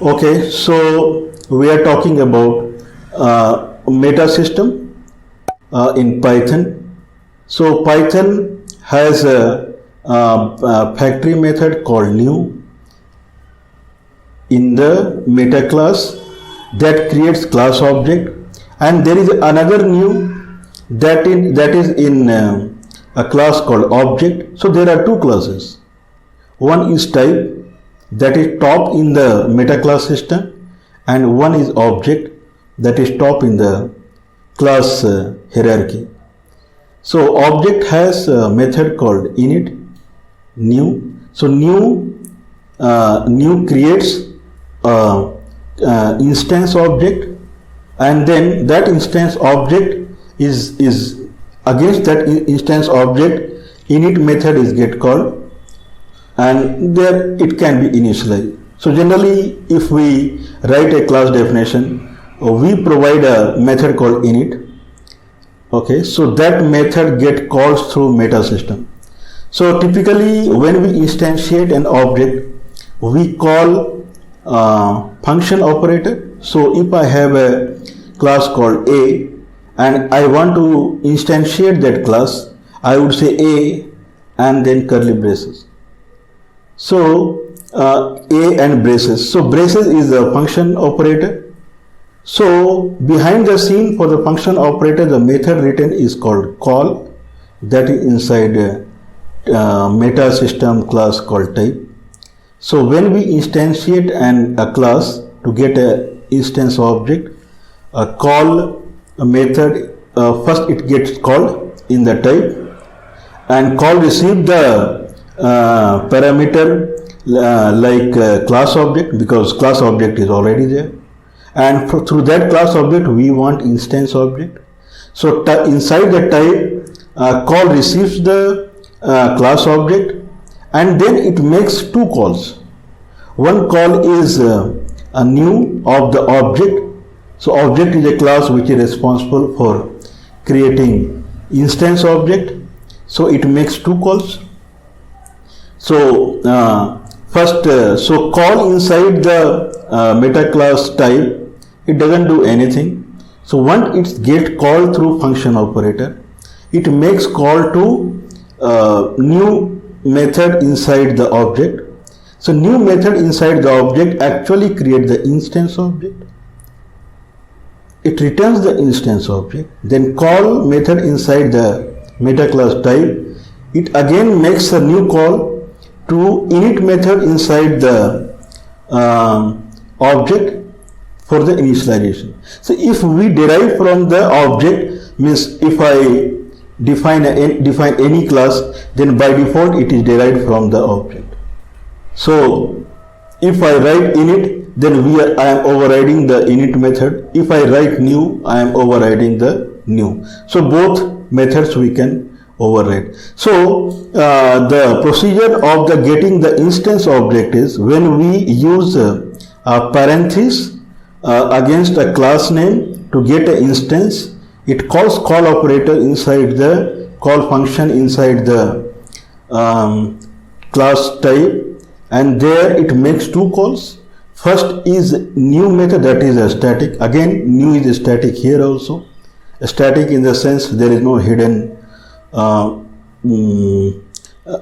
Okay, so we are talking about meta system in Python. So Python has a factory method called new in the meta class that creates class object, and there is another new that is in a class called object. So there are two classes. One is type, that is top in the meta class system, and one is object, that is top in the class hierarchy. So object has a method called init new. So new creates instance object, and then that instance object is against that instance object init method is get called, and there it can be initialized. So generally, if we write a class definition, we provide a method called init. Okay, so that method get calls through meta system. So typically when we instantiate an object, we call function operator. So if I have a class called A and I want to instantiate that class, I would say A and then curly braces. So A and braces. So braces is a function operator. So behind the scene for the function operator, the method written is called call, that is inside a meta system class called type. So when we instantiate a class to get an instance object, a call a method, first it gets called in the type, and call receive the parameter like class object, because class object is already there, and through that class object we want instance object. So inside the type, call receives the class object, and then it makes two calls. One call is a new of the object. So object is a class which is responsible for creating instance object. So it makes two calls. So first, so call inside the meta class type, it doesn't do anything. So once it gets called through function operator, it makes call to new method inside the object. So new method inside the object actually creates the instance object. It returns the instance object. Then call method inside the meta class type, it again makes a new call to init method inside the object for the initialization. So if we derive from the object, means if I define any class, then by default it is derived from the object. So if I write init, then I am overriding the init method. If I write new, I am overriding the new. So both methods we can override. So the procedure of the getting the instance object is when we use a parenthesis against a class name to get an instance, it calls call operator inside the call function inside the class type, and there it makes two calls. First is new method, that is a static. Again new is a static here also. A static in the sense there is no hidden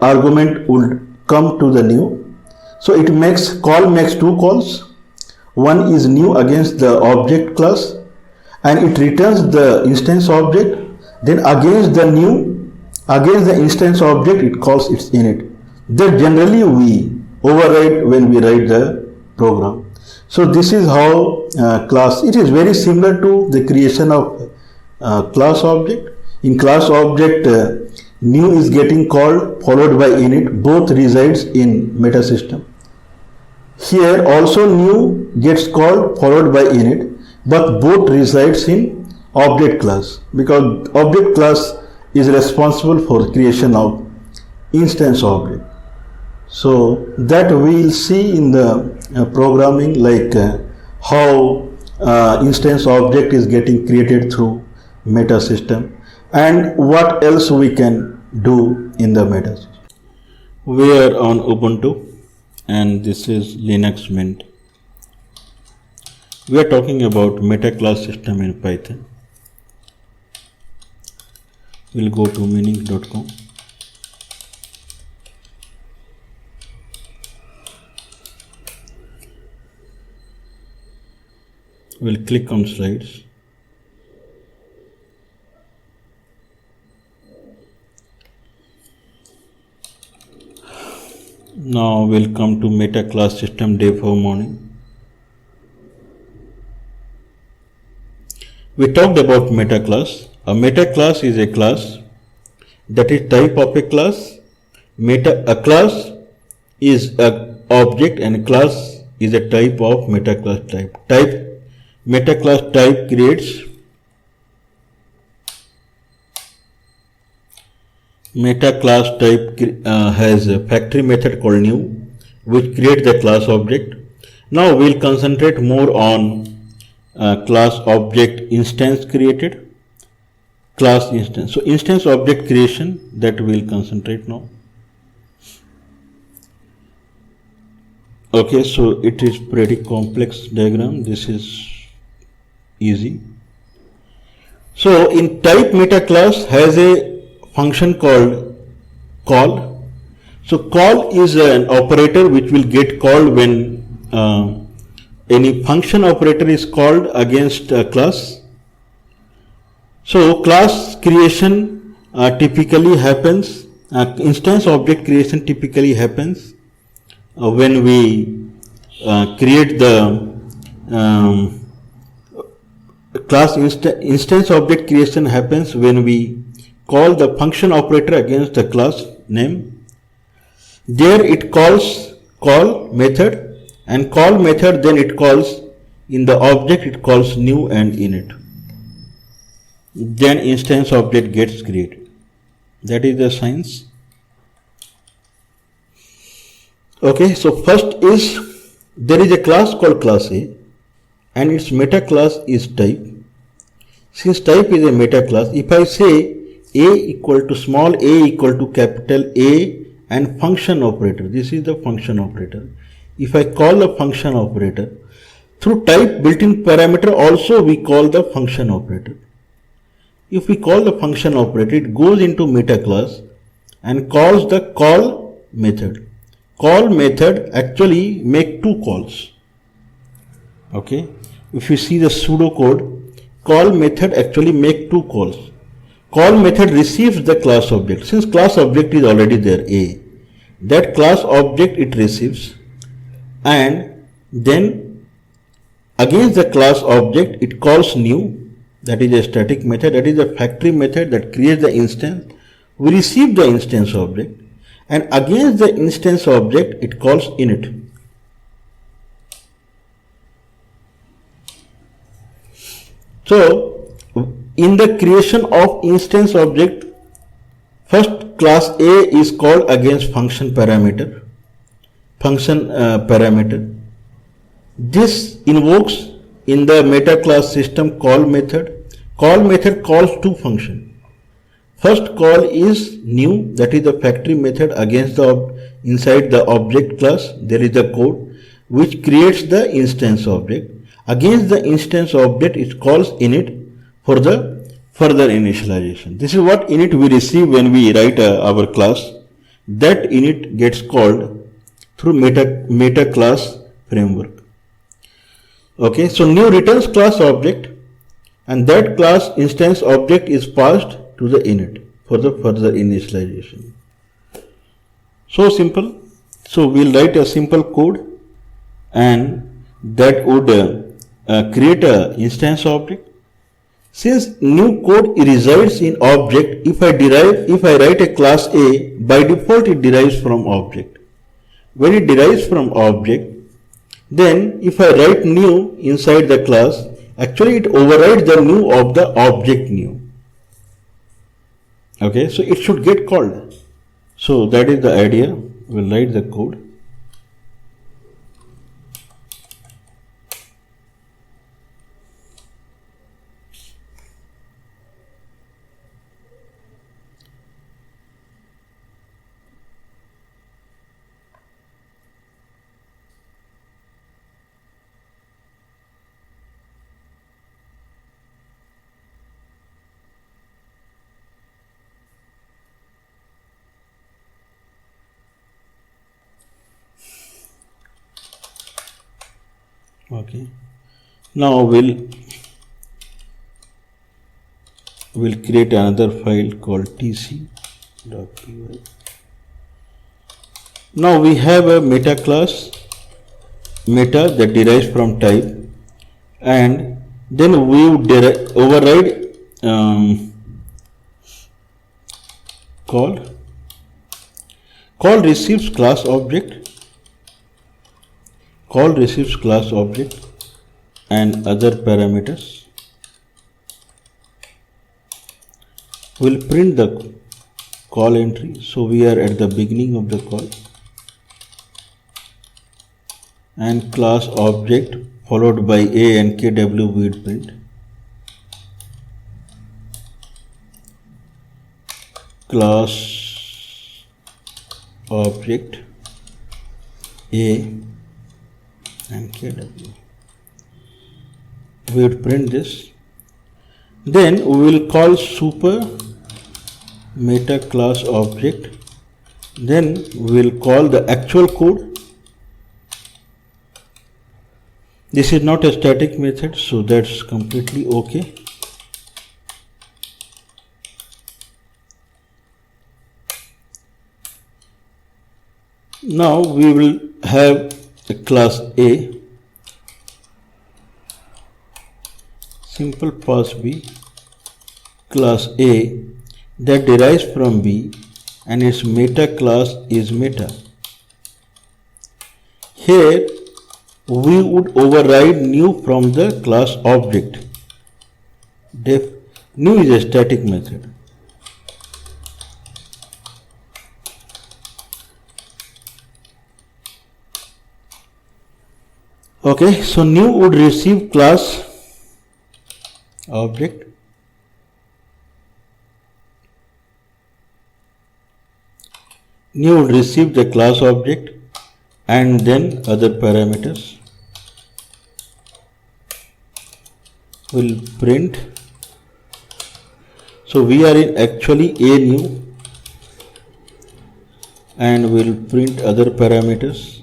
argument would come to the new. So it makes two calls. One is new against the object class, and it returns the instance object. Then against the instance object, it calls its init. That generally we override when we write the program. So this is how class, it is very similar to the creation of class object. In class object, new is getting called followed by init, both resides in meta system. Here also new gets called followed by init, but both resides in object class, because object class is responsible for creation of instance object. So that we will see in the programming, like how instance object is getting created through meta system, and what else we can do in the meta system. We are on Ubuntu, and this is Linux Mint. We are talking about meta class system in Python. We'll go to meaning.com. We'll click on slides. Now we'll come to meta class system day for morning. We talked about meta class. A meta class is a class that is type of a class. A class is a object and a class is a type of meta class type. Meta class type creates meta class type has a factory method called new, which creates the class object. Now we'll concentrate more on class object instance created, class instance. So instance object creation, that we'll concentrate now. Okay, so it is pretty complex diagram. This is easy. So in type meta class has a function called call. So call is an operator which will get called when any function operator is called against a class. So class creation typically happens, instance object creation typically happens when we create the class instance object creation happens when we call the function operator against the class name. There it calls call method, and call method then it calls in the object, it calls new and init. Then instance object gets created. That is the science. Okay, so first is there is a class called class A and its meta class is type. Since type is a meta class, if I say A equal to small a equal to capital A and function operator, this is the function operator. If I call the function operator through type built-in parameter, also we call the function operator. If we call the function operator, it goes into meta class and calls the call method. Call method actually make two calls. Okay, if you see the pseudo code, call method actually make two calls. Call method receives the class object. Since class object is already there, A, that class object it receives, and then against the class object it calls new, that is a static method, that is a factory method that creates the instance. We receive the instance object, and against the instance object it calls init. So in the creation of instance object, first class A is called against function parameter. This invokes in the meta class system call method. Call method calls two functions. First call is new, that is the factory method against the inside the object class there is the code which creates the instance object. Against the instance object it calls init for the further initialization. This is what init we receive when we write our class. That init gets called through meta class framework. Okay, so new returns class object, and that class instance object is passed to the init for the further initialization. So simple. So we'll write a simple code and that would create a instance object. Since new code resides in object, if I write a class A, by default it derives from object. When it derives from object, then if I write new inside the class, actually it overrides the new of the object new. Okay, so it should get called. So that is the idea. We'll write the code. Okay. Now we'll create another file called tc.py. Now we have a meta class, meta, that derives from type, and then we would override call. Call receives class object. Call receives class object and other parameters. We'll print the call entry. So we are at the beginning of the call, and class object followed by a and kw we will print. Class object a and kw. We would print this. Then we will call super meta class object. Then we will call the actual code. This is not a static method, so that's completely okay. Now we will have a class A, simple pass B, class A that derives from B, and its meta class is meta. Here we would override new from the class object. New is a static method. Okay, so new would receive class object. New would receive the class object and then other parameters. Will print. So we are in actually a new, and will print other parameters.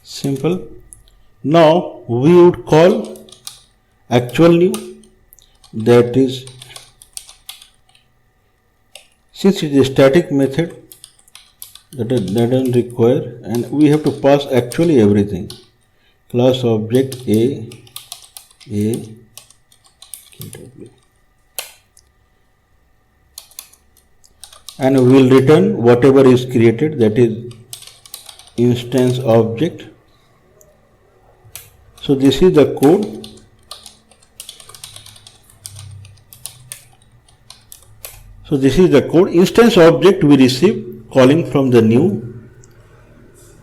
Simple. Now we would call actual new, that is, since it is a static method, that doesn't require, and we have to pass actually everything. Class object a kw, and we will return whatever is created, that is instance object. So this is the code. So this is the code. Instance object we receive calling from the new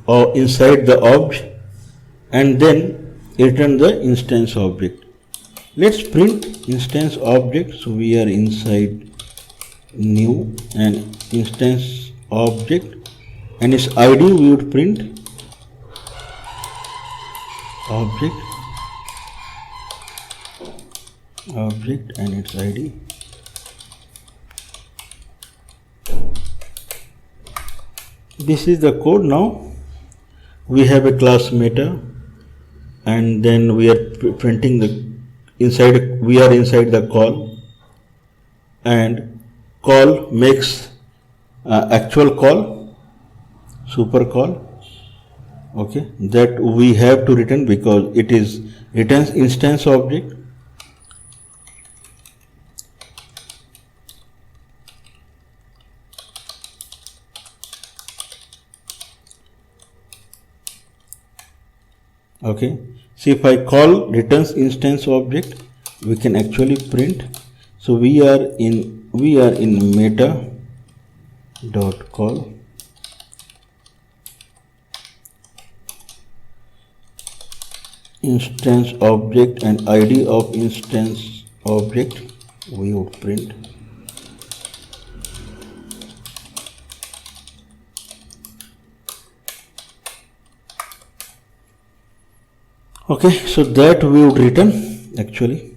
or inside the object, and then return the instance object. Let's print instance object. So we are inside new and instance object, and its ID we would print object and its ID. This is the code. Now we have a class meta, and then we are printing the inside, we are inside the call, and call makes actual call, super call. Okay, that we have to return because it is returns instance object. Okay, see, if I call returns instance object, we can actually print. So we are in meta dot call instance object and ID of instance object we would print. Okay, so that we would return actually.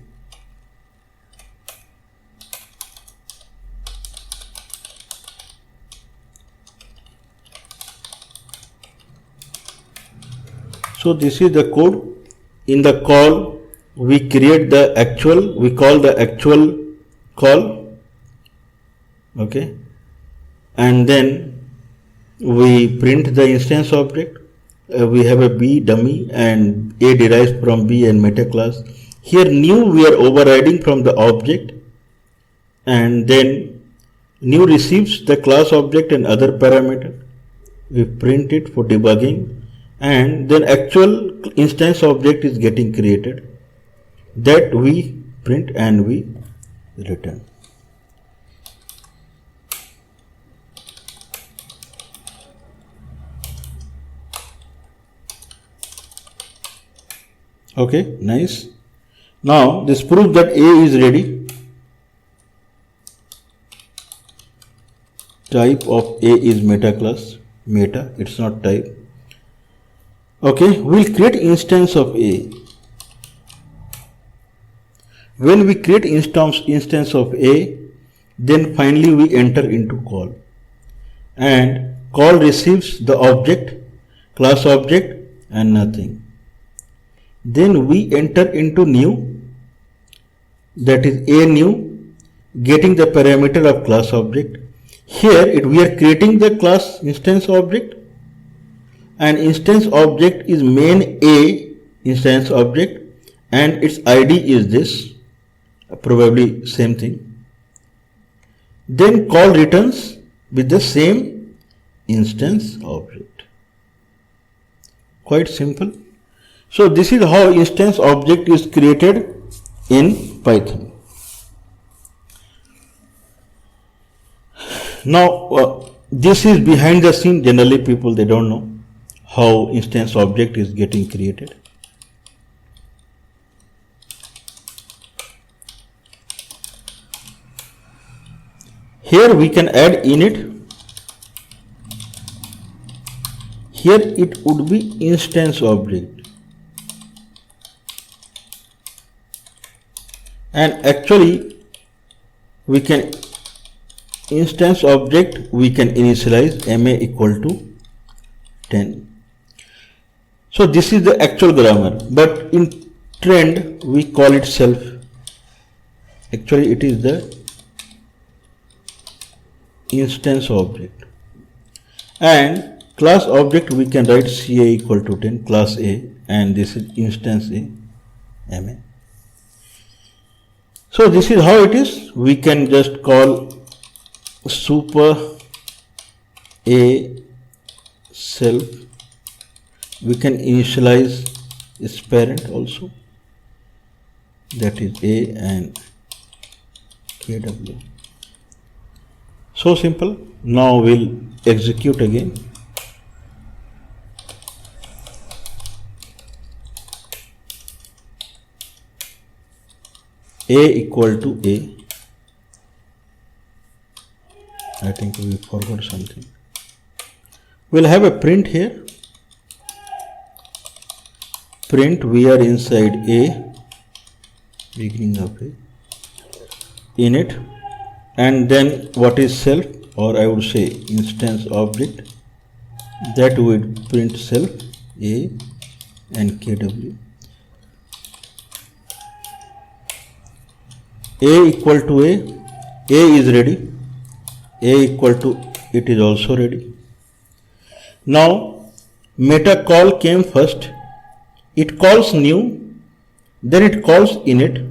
So this is the code. In the call, we create the actual, we call the actual call, okay, and then we print the instance object. We have a B dummy and A derives from B and meta class. Here new we are overriding from the object, and then new receives the class object and other parameter. We print it for debugging, and then actual instance object is getting created, that we print and we return. Okay, nice. Now this proves that A is ready. Type of A is meta class. Meta, it's not type. Okay, we'll create instance of A. When we create instance of A, then finally we enter into call, and call receives the object, class object, and nothing. Then we enter into new, that is A new, getting the parameter of class object. Here we are creating the class instance object, and instance object is main A instance object, and its ID is this, probably same thing. Then call returns with the same instance object. Quite simple. So this is how instance object is created in Python. Now this is behind the scene. Generally people, they don't know how instance object is getting created. Here we can add init. Here it would be instance object, and actually we can instance object, we can initialize ma equal to 10. So this is the actual grammar, but in trend we call it self. Actually it is the instance object, and class object we can write ca equal to 10, class A, and this is instance A, ma. So this is how it is. We can just call super A self. We can initialize its parent also, that is A and kw. So simple. Now we'll execute again. A equal to A. I think we forgot something. We'll have a print here. Print, we are inside A, beginning of A, init, and then what is self, or I would say instance object, that would print self A and kw. A equal to A is ready. A equal to, it is also ready. Now meta call came first. It calls new, then it calls init.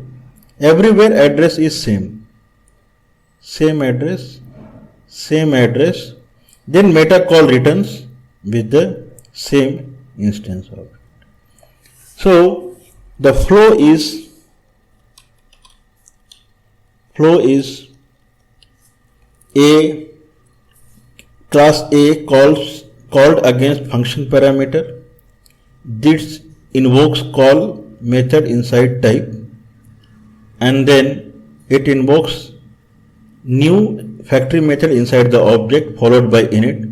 Everywhere address is same. Same address, then meta call returns with the same instance object. So the flow is A, class A called against function parameter. This invokes call method inside type, and then it invokes new factory method inside the object followed by init,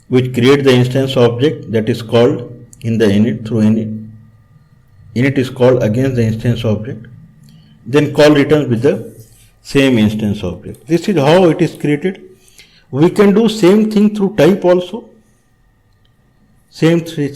which create the instance object that is called in the init through init. Init is called against the instance object, then call returns with the same instance object. This is how it is created. We can do same thing through type also. Same thing